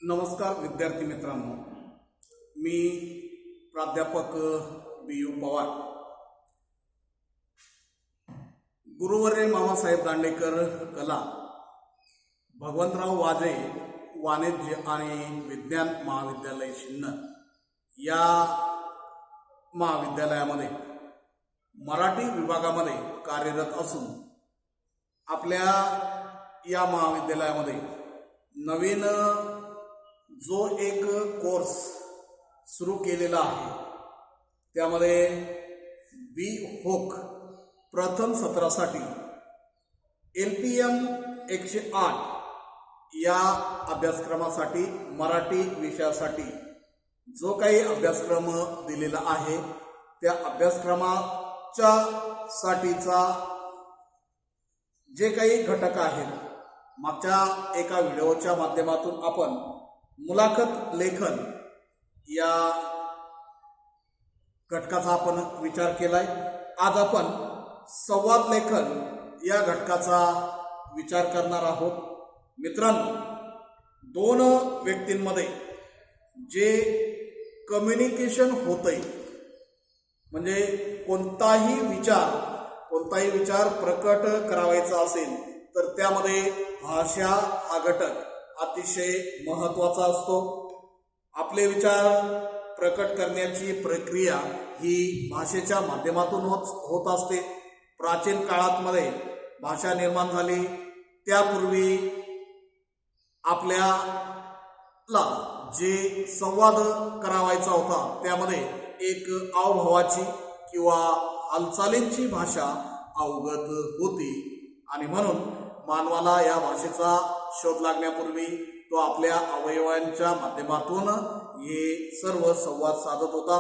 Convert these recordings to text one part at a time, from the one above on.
नमस्कार विद्यार्थी मित्रांनो, मी प्राध्यापक बी.यू. पवार. गुरुवर्य मामासाहेब दांडेकर कला, भगवंतराव वाजे वाणिज्य आणि विज्ञान महाविद्यालय सिन्नर या महाविद्यालयामध्ये मराठी विभागामध्ये कार्यरत असून आपल्या या महाविद्यालयामध्ये नवीन जो एक कोर्स सुरू केलेला आहे त्यामध्ये बी होक प्रथम सत्रासाठी LPM 108 या अभ्यासक्रमासाठी मराठी विषयासाठी जो काही अभ्यासक्रम दिलेला आहे त्या अभ्यासक्रमाच्या साठीचा जे काही घटक आहेत मागच्या एका व्हिडिओच्या माध्यमातून आपण मुलाखत लेखन या घटकाचा आपण विचार केलाय. आज आपण संवाद लेखन या घटकाचा विचार करणार आहोत. मित्रांनो, दोन व्यक्तींमध्ये जे कम्युनिकेशन होतंय म्हणजे कोणताही विचार प्रकट करावायचा असेल तर त्यामध्ये भाषा हा घटक अतिशय महत्त्वाचा असतो. आपले विचार प्रकट करण्याची प्रक्रिया ही भाषेच्या माध्यमातून होत असते. प्राचीन काळामध्ये भाषा निर्माण झाली त्यापूर्वी आपल्याला जे संवाद करावायचा होता त्यामध्ये एक अवभावाची किंवा हालचालींची भाषा अवगत होती आणि म्हणून मानवाला या भाषेचा शोध लागण्यापूर्वी तो आपल्या अवयवांच्या माध्यमातून हे सर्व संवाद साधत होता.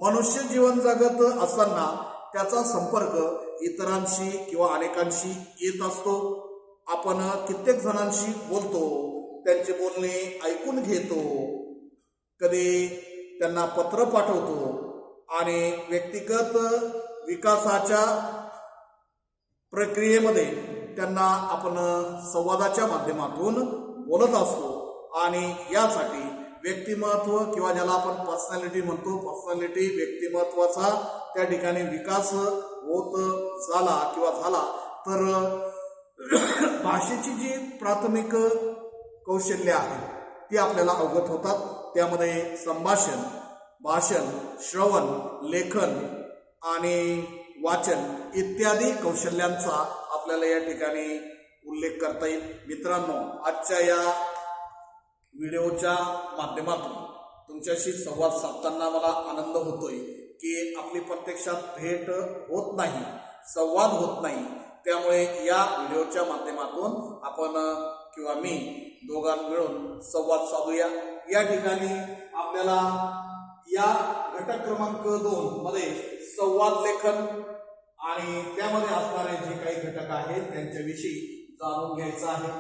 मनुष्य जीवन जगत असताना त्याचा संपर्क इतरांशी किंवा अनेकांशी येत असतो. आपण कित्येक जणांशी बोलतो, त्यांचे बोलणे ऐकून घेतो, कधी त्यांना पत्र पाठवतो आणि व्यक्तिगत विकासाच्या प्रक्रियेमध्ये त्यांना आपण संवादाच्या माध्यमातून बोलत असतो. आणि यासाठी व्यक्तिमत्व किंवा ज्याला आपण पर्सनॅलिटी म्हणतो, पर्सनॅलिटी व्यक्तिमत्वाचा त्या ठिकाणी विकास होत झाला तर भाषेची जी प्राथमिक कौशल्य आहेत ती आपल्याला अवगत होतात. त्यामध्ये संभाषण, भाषण, श्रवण, लेखन आणि वाचन इत्यादी कौशल्यांचा आपल्याला या ठिकाणी उल्लेख करता येईल. मित्रांनो, आजच्या या व्हिडिओच्या माध्यमातून तुमच्याशी संवाद साधताना मला आनंद होतोय की आपली प्रत्यक्षात भेट होत नाही, संवाद होत नाही. त्यामुळे या व्हिडिओच्या माध्यमातून आपण किंवा मी दोघां मिळून संवाद साधूया. या ठिकाणी आपल्याला या घटक क्रमांक 2 मध्ये संवाद लेखन आणि त्यामध्ये असणारे जे काही घटक आहेत त्यांच्याविषयी जाणून घ्यायचं आहे.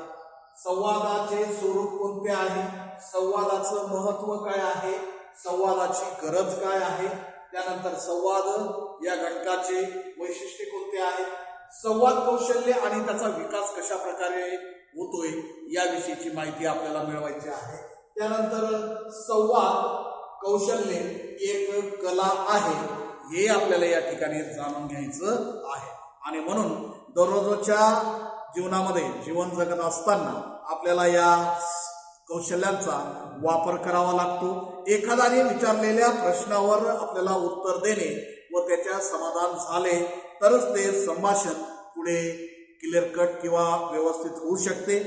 संवादाचे स्वरूप कोणते आहे, संवादाचं महत्त्व काय आहे, संवादाची गरज काय आहे, त्यानंतर संवाद या घटकाचे वैशिष्ट्य कोणते आहे, संवाद कौशल्य आणि त्याचा विकास कशा प्रकारे होतोय याविषयीची माहिती आपल्याला मिळवायची आहे. त्यानंतर संवाद कौशल्य एक कला आहे हे आपल्याला या ठिकाणी जाणून घ्यायचं आहे. आणि म्हणून दररोजच्या जीवनामध्ये जीवन जगत असताना आपल्याला या कौशल्यांचा वापर करावा लागतो. एखाद्याने विचारलेल्या प्रश्नावर आपल्याला उत्तर देणे व त्याच्या समाधान झाले तरच ते संभाषण पुढे क्लिअर कट किंवा व्यवस्थित होऊ शकते.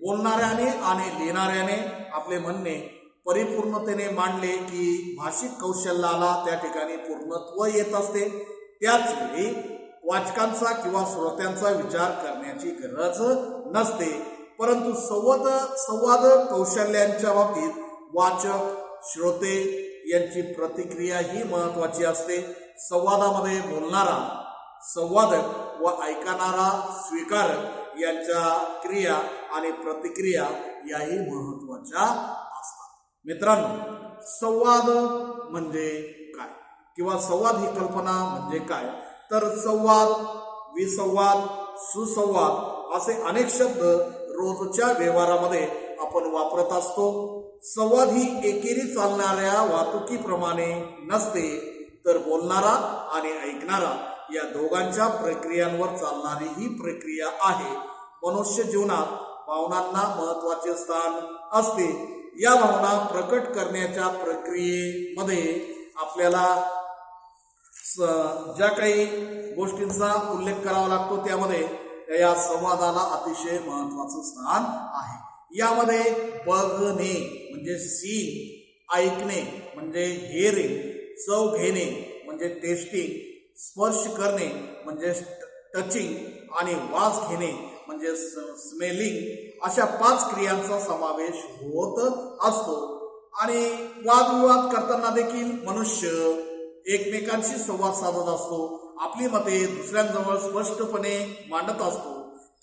बोलणाऱ्याने आणि लिहिणाऱ्याने आपले म्हणणे परिपूर्णतेने मांडले की भाषिक कौशल्याला त्या ठिकाणी पूर्णत्व येत असते. त्याच वेळी वाचकांचा किंवा श्रोत्यांचा विचार करण्याची गरज नसते. परंतु संवाद कौशल्यांच्या बाबतीत वाचक, श्रोते यांची प्रतिक्रिया ही महत्वाची असते. संवादामध्ये बोलणारा, संवादक व ऐकणारा, स्वीकारक यांच्या क्रिया आणि प्रतिक्रिया याही महत्वाच्या असतात. मित्रांनो, संवाद म्हणजे काय किंवा संवाद ही कल्पना म्हणजे काय तर संवाद, विसंवाद, सुसंवाद असे अनेक शब्द रोजच्या व्यवहारामध्ये आपण वापरत असतो. संवाद ही एकेरी चालणाऱ्या वाहतुकीप्रमाणे नसते, तर बोलणारा आणि ऐकणारा या दोघांच्या प्रक्रियांवर चालणारी ही प्रक्रिया आहे. मनुष्य जीवनात भावनांना महत्वाचे स्थान असते. या भावना प्रकट करण्याच्या प्रक्रियेमध्ये आपल्याला ज्या काही गोष्टींचा उल्लेख करावा लागतो त्यामध्ये या संवादाला अतिशय महत्वाचं स्थान आहे. यामध्ये बघणे म्हणजे सीइंग, ऐकणे म्हणजे हिअरिंग, चव घेणे म्हणजे टेस्टिंग, स्पर्श करणे म्हणजे टचिंग आणि वास घेणे म्हणजे स्मेलिंग अशा 5 क्रियांचा समावेश होत असतो. आणि वादविवाद करताना देखील मनुष्य एकमेकांशी संवाद साधत असतो. आपली मते दुसऱ्यांजवळ स्पष्टपणे मांडत असतो,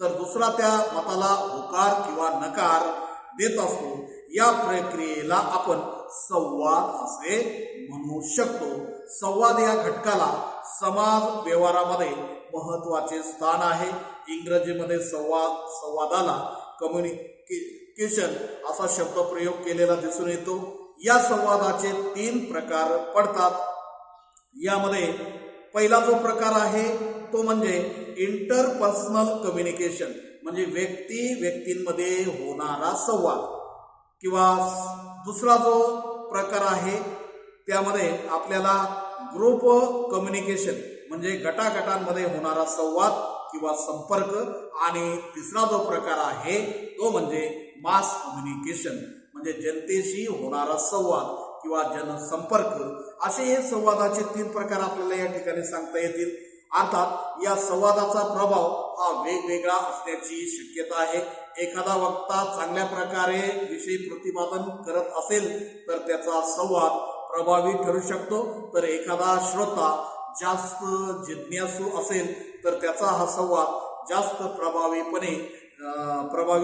तर दुसरा त्या मताला होकार किंवा नकार देत असतो. या प्रक्रियेला आपण संवाद असे म्हणू शकतो. संवाद या घटकाला समाज व्यवहारामध्ये महत्वाचे स्थान आहे. इंग्रजीमध्ये संवादाला कम्युनिकेशन असा शब्द प्रयोग केलेला दिसून येतो. या संवादाचे 3 प्रकार पडतात. यामध्ये पहिला जो प्रकार आहे तो म्हणजे इंटरपर्सनल कम्युनिकेशन म्हणजे व्यक्तींमध्ये होणारा संवाद, किंवा दुसरा जो प्रकार आहे त्यामध्ये आपल्याला ग्रुप कम्युनिकेशन म्हणजे गटागटांमध्ये होणारा संवाद किंवा संपर्क, आणि तिसरा जो प्रकार आहे तो म्हणजे मास कम्युनिकेशन म्हणजे जनतेशी होणारा संवाद किंवा जनसंपर्क. असे हे संवादाचे 3 प्रकार आपल्याला या ठिकाणी सांगता येतील. अर्थात या संवादाचा प्रभाव हा वेगवेगळा असण्याची शक्यता आहे. एखादा वक्ता चांगल्या प्रकारे विषय प्रतिपादन करत असेल तर त्याचा संवाद प्रभावी ठरू शकतो, तर एखादा श्रोता जास्त जिज्ञासू असेल तर त्याचा हा संवाद जास्त प्रभावी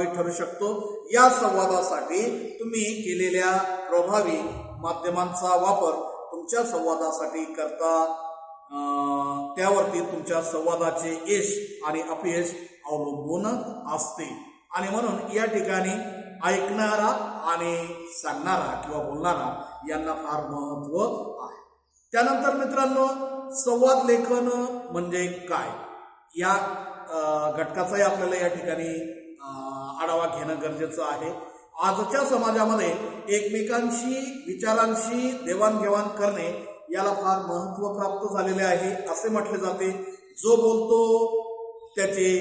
ठरू शकतो. या संवादासाठी तुम्ही केलेल्या प्रभावी माध्यमांचा वापर तुमच्या संवादासाठी करता, त्यावरती तुमच्या संवादाचे यश आणि अपयश अवलंबून असते. आणि म्हणून या ठिकाणी ऐकणारा आणि सांगणारा किंवा बोलणारा यांना फार महत्व आहे. त्यानंतर मित्रांनो, संवाद लेखन म्हणजे काय या घटकाचाही आपल्याला या ठिकाणी आढावा घेणं गरजेचं आहे. आजच्या समाजामध्ये एकमेकांशी विचारांशी देवाणघेवाण करणे याला फार महत्व प्राप्त झालेले आहे असे म्हटले जाते. जो बोलतो त्याचे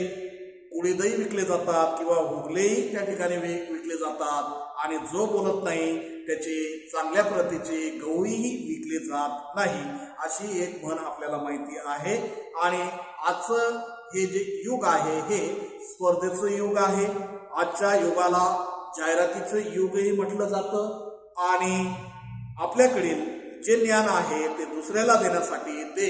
कुळीदही विकले जातात किंवा हुगलेही त्या ठिकाणी विकले जातात, आणि जो बोलत नाही त्याचे चांगल्या प्रतीचे गहूही विकले जात नाही, अशी एक म्हण आपल्याला माहिती आहे. आणि आजचं हे जे युग आहे हे स्पर्धेचं युग आहे. आजच्या युगाला जाहिरातीचं युगही म्हटलं जातं, आणि आपल्याकडील जे ज्ञान आहे ते दुसऱ्याला देण्यासाठी ते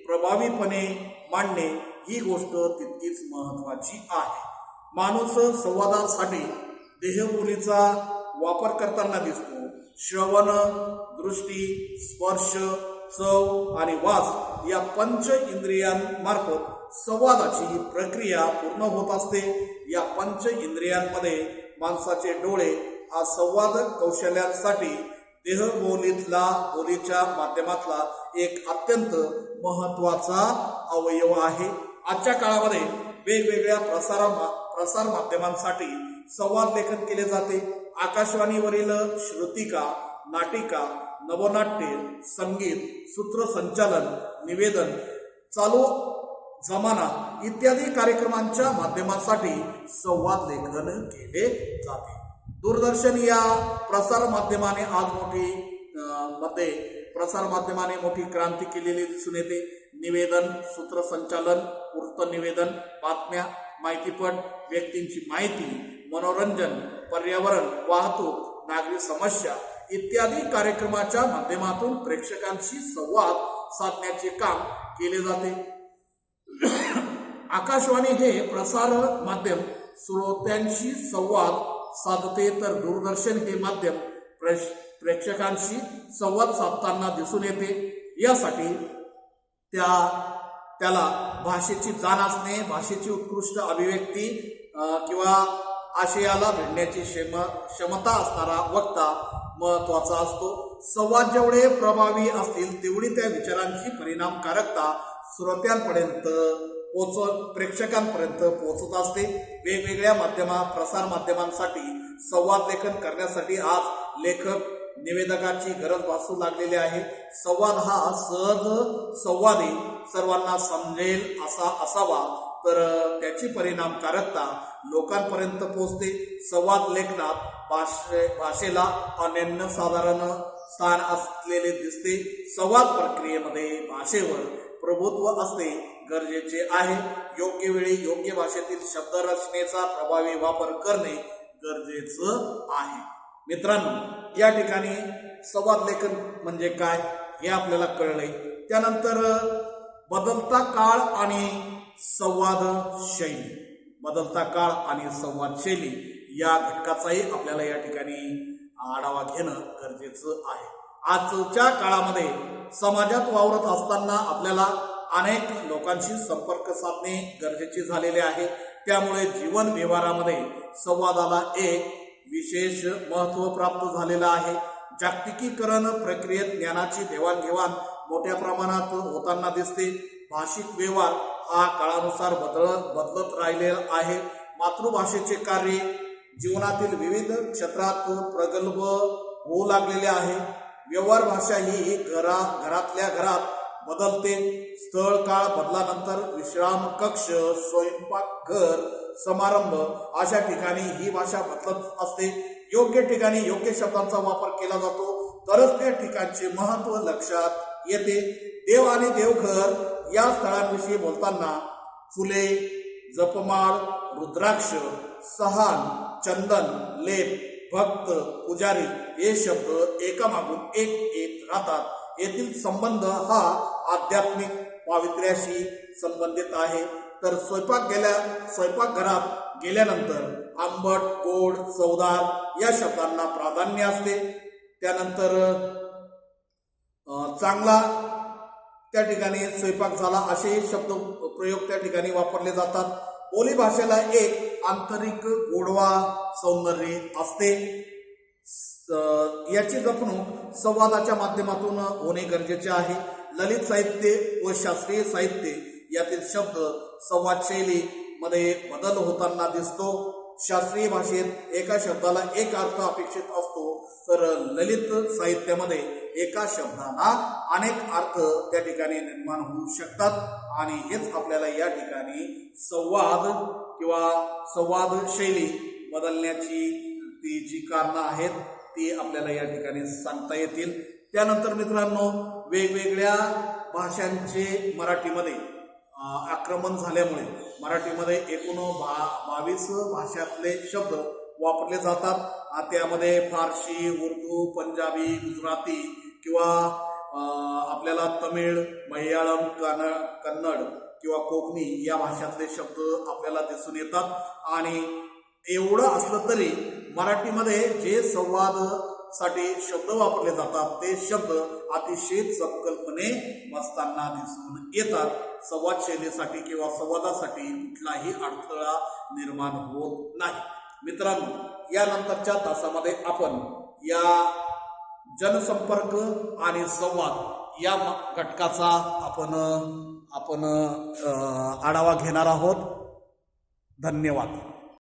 प्रभावीपणे मांडणे ही गोष्ट तितकीच महत्वाची आहे. माणूस संवादासाठी देहबोलीचा वापर करताना दिसतो. श्रवण, दृष्टी, स्पर्श, चव आणि वास या 5 इंद्रियांमार्फत संवादाची प्रक्रिया पूर्ण होत असते. या 5 इंद्रियांमध्ये माणसाचे डोळे हा संवाद कौशल्यांसाठी बोलीच्या माध्यमातला एक अत्यंत महत्वाचा अवयव आहे. आजच्या काळामध्ये वेगवेगळ्या प्रसार माध्यमांसाठी संवाद लेखन केले जाते. आकाशवाणीवरील श्रुतिका, नाटिका, नवनाट्य, संगीत, सूत्रसंचालन, निवेदन, चालू जमाना इत्यादी कार्यक्रमांच्या माध्यमासाठी संवाद लेखन केले जाते. दूरदर्शन या प्रसार माध्यमाने मोठी क्रांती केलेली दिसून येते. निवेदन, सूत्रसंचालन, वृत्तनिवेदन, बातम्या, माहितीपट, व्यक्तींची माहिती, मनोरंजन, पर्यावरण, वाहतूक, नागरी समस्या इत्यादी कार्यक्रमाच्या माध्यमातून प्रेक्षकांशी संवाद साधण्याचे काम केले जाते. आकाशवाणी हे प्रसार माध्यम श्रोत्यांशी संवाद साधते, तर दूरदर्शन हे माध्यम प्रेक्षकांशी संवाद साधताना दिसून येते. यासाठी त्याला भाषेची जाण असणे, भाषेची उत्कृष्ट अभिव्यक्ती किंवा आशयाला भिडण्याची क्षमता असणारा वक्ता महत्वाचा असतो. संवाद जेवढे प्रभावी असतील तेवढी त्या विचारांची परिणामकारकता श्रोत्यांपर्यंत प्रेक्षकांपर्यंत पोहोचत असते. वेगवेगळ्या प्रसार माध्यमांसाठी संवाद लेखन करण्यासाठी आज लेखक निवेदकाची गरज भासू लागलेली आहे. संवाद हा सहज संवादी सर्वांना समजेल असा असावा तर त्याची परिणामकारकता लोकांपर्यंत पोहोचते. संवाद लेखनात भाषेला अनन्यसाधारण स्थान असलेले दिसते. संवाद प्रक्रियेमध्ये भाषेवर प्रभुत्व असणे गरजेचे आहे. योग्य वेळी योग्य भाषेतील शब्दरचनेचा प्रभावी वापर करणे गरजेचं आहे. मित्रांनो, या ठिकाणी संवाद लेखन म्हणजे काय हे आपल्याला कळले. त्यानंतर बदलता काळ आणि संवाद शैली, बदलता काळ आणि संवाद शैली या घटकाचाही आपल्याला या ठिकाणी आढावा घेणं गरजेचं आहे. आजच्या काळामध्ये समाजात वावरत असताना आपल्याला अनेक लोकांशी संपर्क साधणे गरजेचे झालेले आहे. त्यामुळे जीवन व्यवहारामध्ये संवादाला एक विशेष महत्त्व प्राप्त झालेलं आहे. जागतिकीकरण प्रक्रियेत ज्ञानाची देवाणघेवाण मोठ्या प्रमाणात होताना दिसते. भाषिक व्यवहार हा काळानुसार बदलत राहिलेला आहे. मातृभाषेचे कार्य जीवनातील विविध क्षेत्रात प्रगल्भ होऊ लागलेले आहे. व्यवहार भाषा ही घरातल्या घरात बदलते. स्थळ काळ बदलानंतर विश्राम कक्ष, स्वयंपाकघर, समारंभ अशा ठिकाणी ही भाषा बदलत असते. योग्य ठिकाणी योग्य शब्दांचा वापर केला जातो तरच त्या ठिकाणचे महत्त्व लक्षात येते. देव आणि देवघर या स्थळांविषयी बोलताना फुले, जपमाळ, रुद्राक्ष, सहान, चंदन, लेप, भक्त, पुजारी हे शब्द एकामागून एक येत राहतात. येथील संबंध हा आध्यात्मिक पावित्र्याशी संबंधित आहे. तर स्वयंपाकघरात गेल्यानंतर आंबट, गोड, चवदार या शब्दांना प्राधान्य असते. त्यानंतर चांगला त्या ठिकाणी स्वयंपाक झाला असे शब्द प्रयोग त्या ठिकाणी वापरले जातात. बोली भाषेला एक आंतरिक गोडवा, सौंदर्य असते. याची जपणूक संवादाच्या माध्यमातून होणे गरजेचे आहे. ललित साहित्य व शास्त्रीय साहित्य यातील शब्द संवाद शैली मध्ये बदल होताना दिसतो. शास्त्रीय भाषेत एका शब्दाला एक अर्थ अपेक्षित असतो तर ललित साहित्यामध्ये एका शब्दाला अनेक अर्थ त्या ठिकाणी निर्माण होऊ शकतात. आणि हेच आपल्याला या ठिकाणी संवाद किंवा संवाद शैली बदलण्याची ती जी कारणं आहेत ती आपल्याला या ठिकाणी सांगता येतील. त्यानंतर मित्रांनो, वेगवेगळ्या भाषांचे मराठीमध्ये आक्रमण झाल्यामुळे मराठीमध्ये एकूण 22 भाषातले शब्द वापरले जातात. त्यामध्ये फारसी, उर्दू, पंजाबी, गुजराती किंवा आपल्याला तमिळ, मल्याळम, कन्नड किंवा कोकणी या भाषातले शब्द आपल्याला दिसून येतात. आणि एवढं असलं तरी मराठीमध्ये जे संवादासाठी शब्द वापरले जातात ते शब्द अतिशय चपकलपणे बसताना दिसून येतात. संवाद शैलीसाठी किंवा संवादासाठी कुठलाही अडथळा निर्माण होत नाही. मित्रांनो, यानंतरच्या तासामध्ये आपण या जनसंपर्क आणि संवाद या घटकाचा आपण आढावा घेणार आहोत. धन्यवाद.